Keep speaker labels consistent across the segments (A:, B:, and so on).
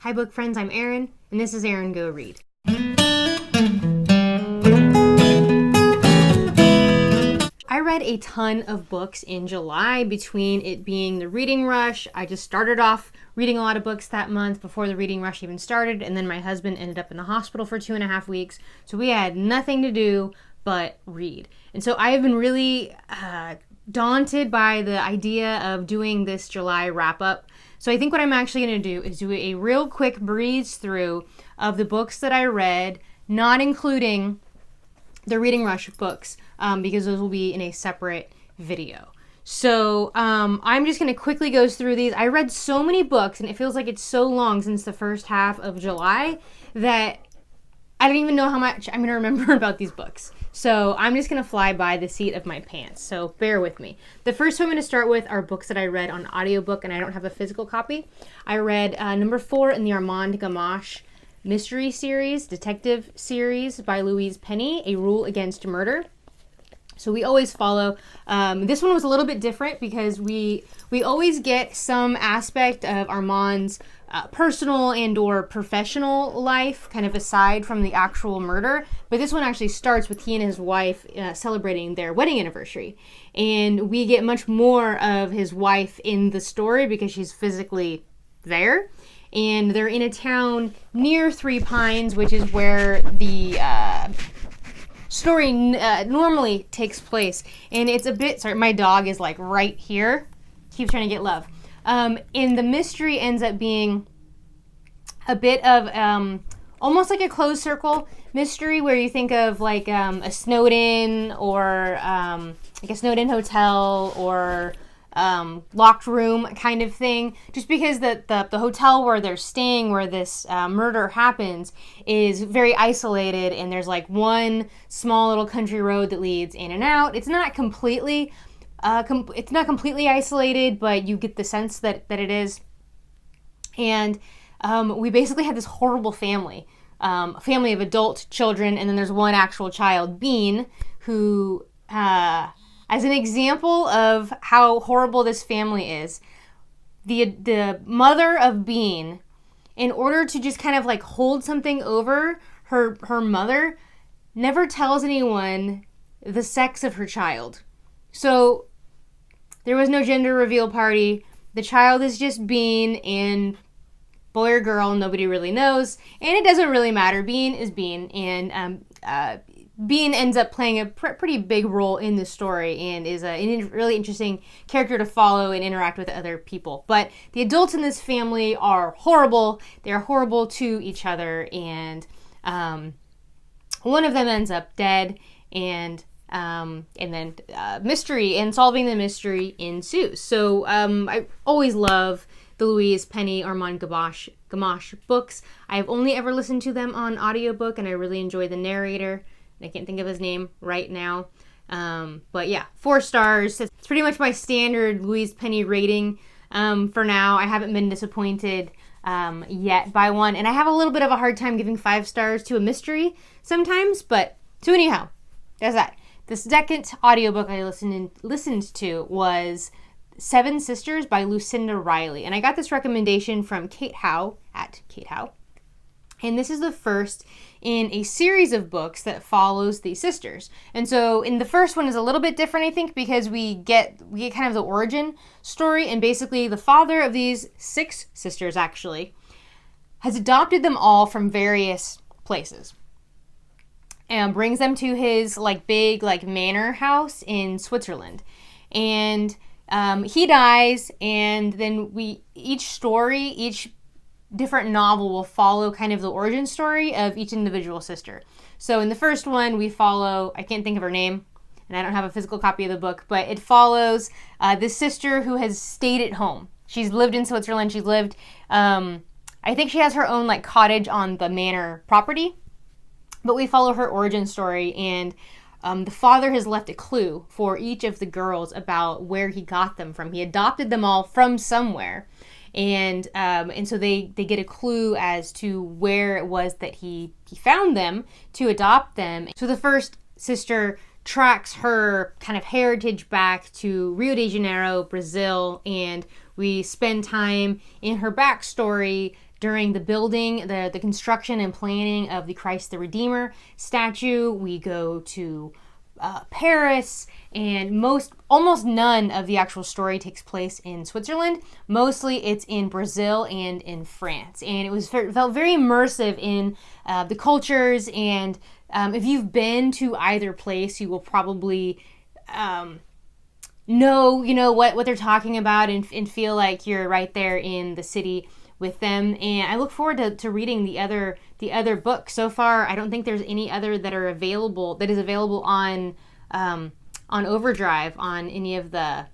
A: Hi book friends, I'm Erin, and this is Erin Go Read. I read a ton of books in July between it being the reading rush. I just started off reading a lot of books that month before the reading rush even started, and then my husband ended up in the hospital for 2.5 weeks, so we had nothing to do but read. And so I have been really daunted by the idea of doing this July wrap-up. So I think what I'm actually going to do is do a real quick breeze through of the books that I read, not including the reading rush books, because those will be in a separate video. So I'm just going to quickly go through these. I read so many books, and it feels like it's so long since the first half of July that I don't even know how much I'm going to remember about these books. So I'm just going to fly by the seat of my pants. So bear with me. The first one I'm going to start with are books that I read on audiobook, and I don't have a physical copy. I read number 4 in the Armand Gamache mystery series, detective series by Louise Penny, A Rule Against Murder. So we always follow. This one was a little bit different because we always get some aspect of Armand's personal and or professional life, kind of aside from the actual murder. But this one actually starts with he and his wife celebrating their wedding anniversary. And we get much more of his wife in the story because she's physically there. And they're in a town near Three Pines, which is where the story normally takes place. And it's a bit, sorry, my dog is like right here. Keeps trying to get love. And the mystery ends up being a bit of almost like a closed circle mystery where you think of like a Snowden or like a Snowden hotel or locked room kind of thing, just because the hotel where they're staying, where this murder happens, is very isolated, and there's like one small little country road that leads in and out. It's not completely isolated, but you get the sense that it is. And we basically had this horrible family, a family of adult children, and then there's one actual child, Bean, who as an example of how horrible this family is, the mother of Bean, in order to just kind of like hold something over her mother, never tells anyone the sex of her child. So there was no gender reveal party. The child is just Bean, and boy or girl, nobody really knows. And it doesn't really matter. Bean is Bean, and Bean ends up playing a pretty big role in this story and is a really interesting character to follow and interact with other people. But the adults in this family are horrible. They're horrible to each other, and one of them ends up dead, and then mystery and solving the mystery ensues. So I always love the Louise Penny Armand Gamache books. I've only ever listened to them on audiobook, and I really enjoy the narrator. I can't think of his name right now. But yeah, 4 stars. It's pretty much my standard Louise Penny rating for now. I haven't been disappointed yet by one. And I have a little bit of a hard time giving 5 stars to a mystery sometimes. But so anyhow, that's that. The second audiobook I listened to was 7 Sisters by Lucinda Riley. And I got this recommendation from Kate Howe at Kate Howe. And this is the first in a series of books that follows the sisters. And so in the first one is a little bit different, I think, because we get kind of the origin story. And basically the father of these 6 sisters actually has adopted them all from various places and brings them to his like big like manor house in Switzerland. And he dies, and then each different novel will follow kind of the origin story of each individual sister. So in the first one, we follow, I can't think of her name, and I don't have a physical copy of the book, but it follows this sister who has stayed at home. She's lived in Switzerland. She's lived, I think she has her own like cottage on the manor property, but we follow her origin story, and the father has left a clue for each of the girls about where he got them from. He adopted them all from somewhere. And so they get a clue as to where it was that he found them to adopt them. So the first sister tracks her kind of heritage back to Rio de Janeiro, Brazil, and we spend time in her backstory during the building, the construction and planning of the Christ the Redeemer statue. We go to Paris, and almost none of the actual story takes place in Switzerland. Mostly it's in Brazil and in France, and it felt very immersive in the cultures. And if you've been to either place, you will probably know what they're talking about, and feel like you're right there in the city with them. And I look forward to reading the other book. So far, I don't think there's any other that is available on Overdrive, on any of the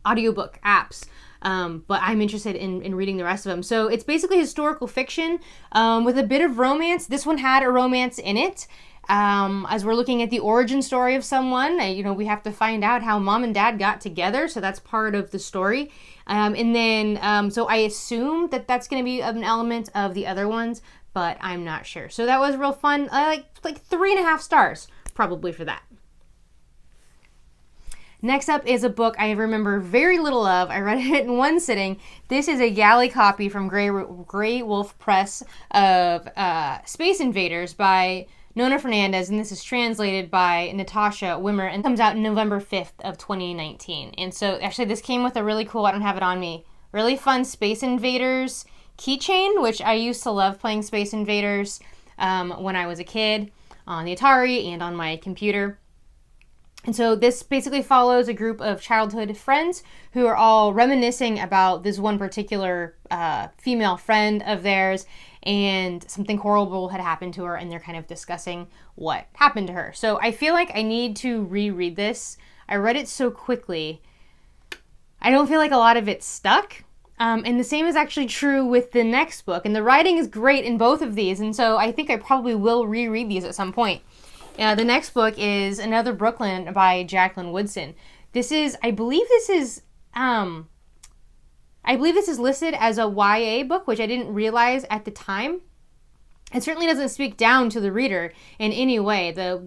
A: audiobook apps. But I'm interested in reading the rest of them. So it's basically historical fiction with a bit of romance. This one had a romance in it. As we're looking at the origin story of someone, we have to find out how mom and dad got together. So that's part of the story. And then, so I assume that that's going to be an element of the other ones, but I'm not sure. So that was real fun. I like 3.5 stars probably for that. Next up is a book I remember very little of. I read it in one sitting. This is a galley copy from Grey Wolf Press of Space Invaders by Nona Fernandez, and this is translated by Natasha Wimmer, and comes out November 5th of 2019. And so actually this came with a really cool, I don't have it on me, really fun Space Invaders keychain, which I used to love playing Space Invaders when I was a kid on the Atari and on my computer. And so this basically follows a group of childhood friends who are all reminiscing about this one particular female friend of theirs, and something horrible had happened to her, and they're kind of discussing what happened to her. So I feel like I need to reread this. I read it so quickly. I don't feel like a lot of it stuck. And the same is actually true with the next book. And the writing is great in both of these, and so I think I probably will reread these at some point. The next book is Another Brooklyn by Jacqueline Woodson. I believe this is listed as a YA book, which I didn't realize at the time. It certainly doesn't speak down to the reader in any way. The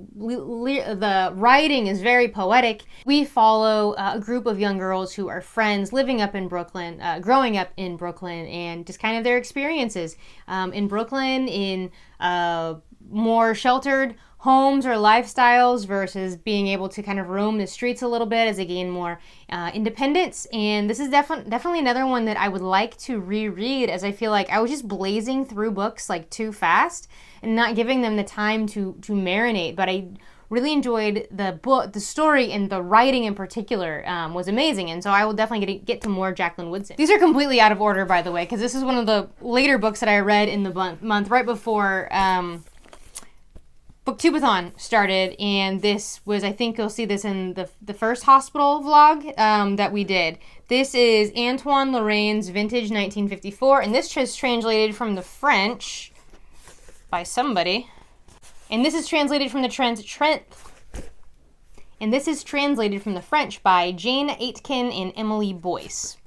A: writing is very poetic. We follow a group of young girls who are friends living up in Brooklyn, growing up in Brooklyn, and just kind of their experiences in Brooklyn, in more sheltered homes or lifestyles versus being able to kind of roam the streets a little bit as they gain more independence. And this is definitely another one that I would like to reread, as I feel like I was just blazing through books like too fast and not giving them the time to marinate. But I really enjoyed the book, the story, and the writing in particular was amazing. And so I will definitely get to more Jacqueline Woodson. These are completely out of order, by the way, because this is one of the later books that I read in the month right before Booktubeathon started, and this was, I think you'll see this in the first hospital vlog that we did. This is Antoine Laurain's Vintage 1954, and this is translated from the French by somebody. And this is translated from the French by Jane Aitken and Emily Boyce.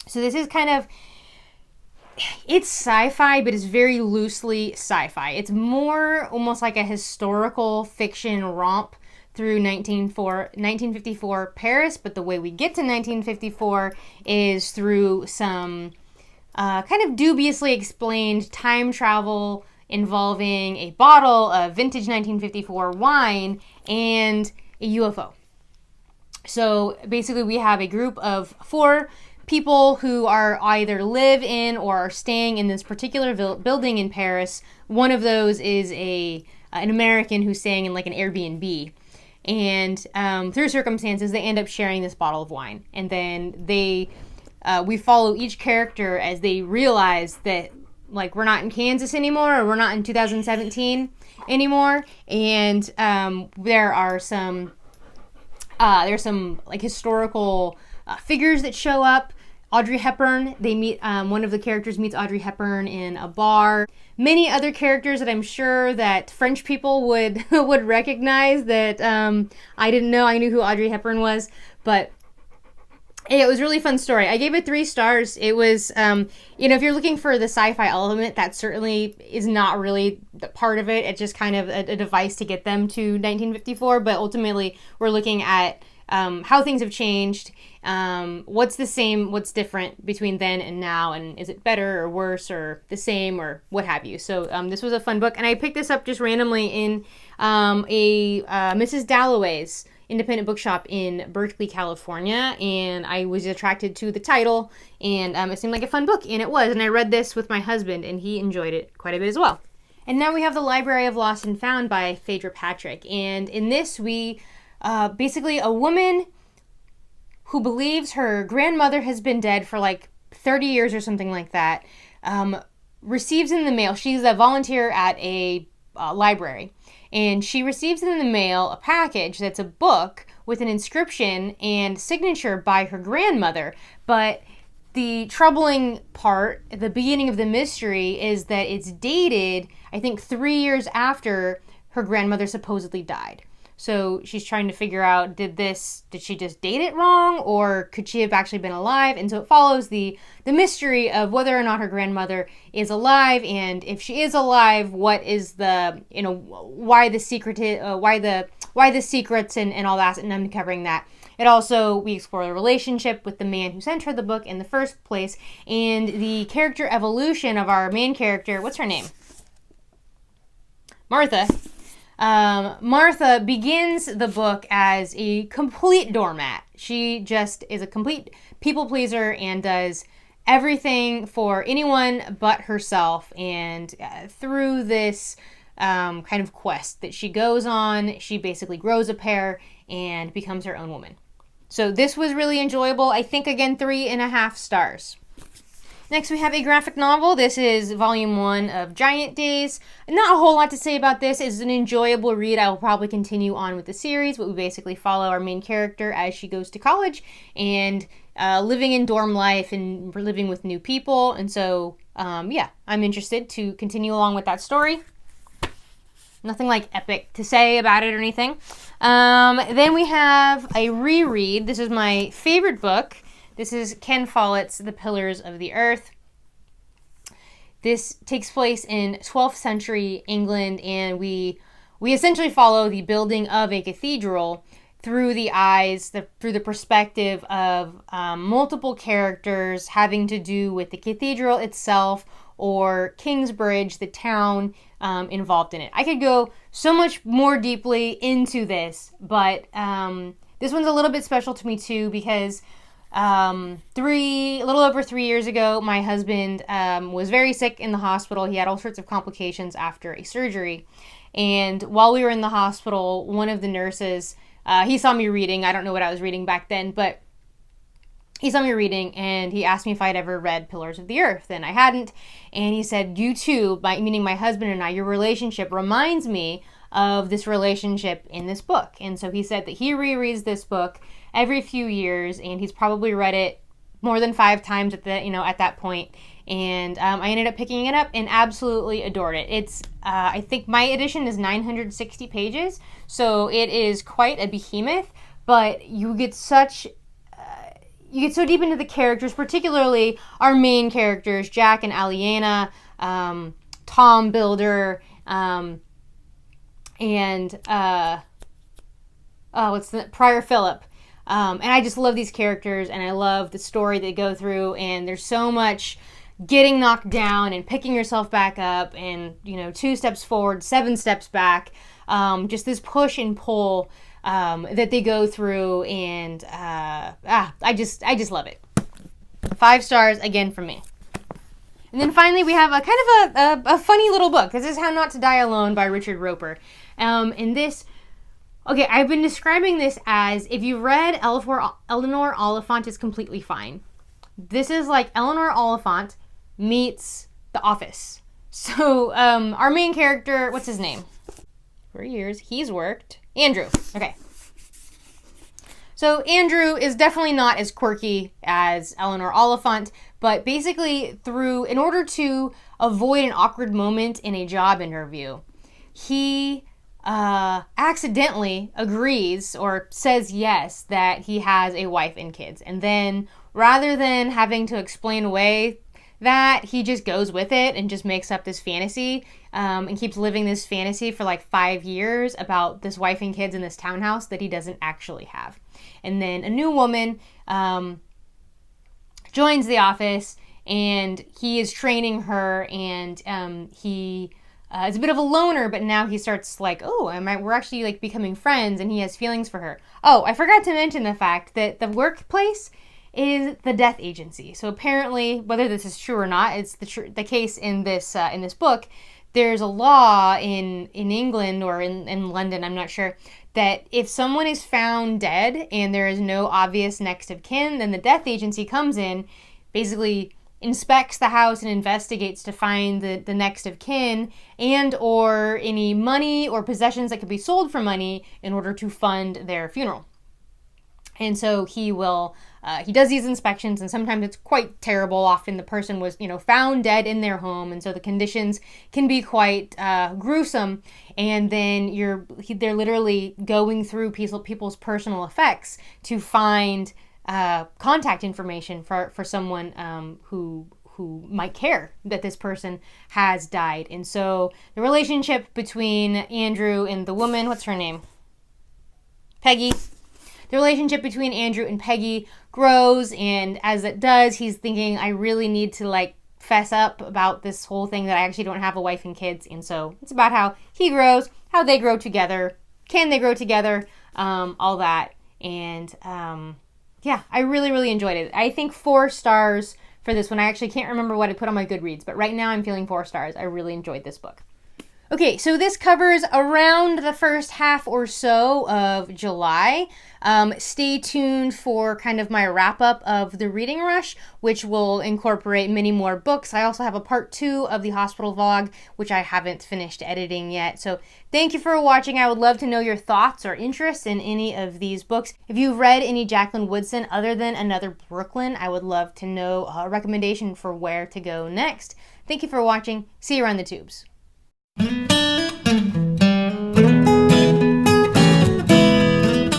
A: So this is kind of, it's sci-fi, but it's very loosely sci-fi. It's more almost like a historical fiction romp through 1954 Paris, but the way we get to 1954 is through some kind of dubiously explained time travel involving a bottle of vintage 1954 wine and a UFO. So basically we have a group of 4 people who are either live in or are staying in this particular building in Paris. One of those is an American who's staying in like an Airbnb. And through circumstances, they end up sharing this bottle of wine. And then we follow each character as they realize that, like, we're not in Kansas anymore, or we're not in 2017 anymore. And there's some like historical figures that show up. Audrey Hepburn, they meet, one of the characters meets Audrey Hepburn in a bar. Many other characters that I'm sure that French people would recognize that I didn't know. I knew who Audrey Hepburn was, but it was a really fun story. I gave it 3 stars. It was, if you're looking for the sci-fi element, that certainly is not really part of it. It's just kind of a device to get them to 1954, but ultimately we're looking at how things have changed, what's the same, what's different between then and now, and is it better or worse or the same or what have you. So this was a fun book, and I picked this up just randomly in a Mrs. Dalloway's independent bookshop in Berkeley, California, and I was attracted to the title, and it seemed like a fun book, and it was, and I read this with my husband, and he enjoyed it quite a bit as well. And now we have The Library of Lost and Found by Phaedra Patrick, and in this we, basically a woman who believes her grandmother has been dead for like 30 years or something like that, receives in the mail, she's a volunteer at a library, and she receives in the mail a package that's a book with an inscription and signature by her grandmother. But the troubling part, the beginning of the mystery, is that it's dated, I think, 3 years after her grandmother supposedly died. So she's trying to figure out, did she just date it wrong, or could she have actually been alive? And so it follows the mystery of whether or not her grandmother is alive, and if she is alive, what is the, why the secrets and all that, and uncovering that. It also, we explore the relationship with the man who sent her the book in the first place, and the character evolution of our main character. What's her name? Martha. Martha begins the book as a complete doormat. She just is a complete people pleaser and does everything for anyone but herself. And through this kind of quest that she goes on, she basically grows a pair and becomes her own woman. So this was really enjoyable. I think, again, 3.5 stars. Next, we have a graphic novel. This is volume 1 of Giant Days. Not a whole lot to say about this. It's an enjoyable read. I will probably continue on with the series, but we basically follow our main character as she goes to college and living in dorm life and living with new people. And so, yeah, I'm interested to continue along with that story. Nothing like epic to say about it or anything. Then we have a reread. This is my favorite book. This is Ken Follett's The Pillars of the Earth. This takes place in 12th century England, and we essentially follow the building of a cathedral through the eyes, through the perspective of multiple characters having to do with the cathedral itself or Kingsbridge, the town involved in it. I could go so much more deeply into this, but this one's a little bit special to me too, because a little over 3 years ago, my husband was very sick in the hospital. He had all sorts of complications after a surgery, and while we were in the hospital, one of the nurses, he saw me reading. I don't know what I was reading back then, but he saw me reading, and he asked me if I'd ever read Pillars of the Earth, and I hadn't. And he said, "You two," meaning my husband and I, "your relationship reminds me of this relationship in this book." And so he said that he rereads this book every few years, and he's probably read it more than 5 times at that point. And I ended up picking it up and absolutely adored it. It's I think my edition is 960 pages, so it is quite a behemoth. But you get so deep into the characters, particularly our main characters, Jack and Aliena, Tom Builder, and Prior Philip. And I just love these characters, and I love the story they go through, and there's so much getting knocked down and picking yourself back up, and 2 steps forward, 7 steps back, just this push and pull that they go through, and I just love it. 5 stars again from me. And then finally we have a kind of a funny little book. This is How Not to Die Alone by Richard Roper. And this, okay, I've been describing this as, if you've read Eleanor Oliphant is Completely Fine. This is like Eleanor Oliphant meets The Office. So our main character, what's his name? For years, he's worked. Andrew. Okay. So Andrew is definitely not as quirky as Eleanor Oliphant, but basically in order to avoid an awkward moment in a job interview, he accidentally agrees or says yes that he has a wife and kids. And then rather than having to explain away that, he just goes with it and just makes up this fantasy and keeps living this fantasy for like 5 years about this wife and kids in this townhouse that he doesn't actually have. And then a new woman joins the office, and he is training her, and he is a bit of a loner, but now he starts like, we're actually like becoming friends, and he has feelings for her. Oh, I forgot to mention the fact that the workplace is the death agency. So apparently, whether this is true or not, it's the case in this book. There's a law in England or in London, I'm not sure, that if someone is found dead and there is no obvious next of kin, then the death agency comes in, basically inspects the house and investigates to find the next of kin and or any money or possessions that could be sold for money in order to fund their funeral. And so he does these inspections, and sometimes it's quite terrible. Often the person was, found dead in their home, and so the conditions can be quite gruesome. And then they're literally going through people's personal effects to find contact information for someone who might care that this person has died. And so the relationship between Andrew and the woman, what's her name? Peggy. The relationship between Andrew and Peggy grows, and as it does, he's thinking, I really need to fess up about this whole thing that I actually don't have a wife and kids. And so it's about how he grows, how they grow together, can they grow together, all that. And I really, really enjoyed it. I think 4 stars for this one. I actually can't remember what I put on my Goodreads, but right now I'm feeling 4 stars. I really enjoyed this book. Okay, so this covers around the first half or so of July. Stay tuned for kind of my wrap-up of the reading rush, which will incorporate many more books. I also have a part 2 of the hospital vlog, which I haven't finished editing yet. So thank you for watching. I would love to know your thoughts or interests in any of these books. If you've read any Jacqueline Woodson other than Another Brooklyn, I would love to know a recommendation for where to go next. Thank you for watching. See you around the tubes.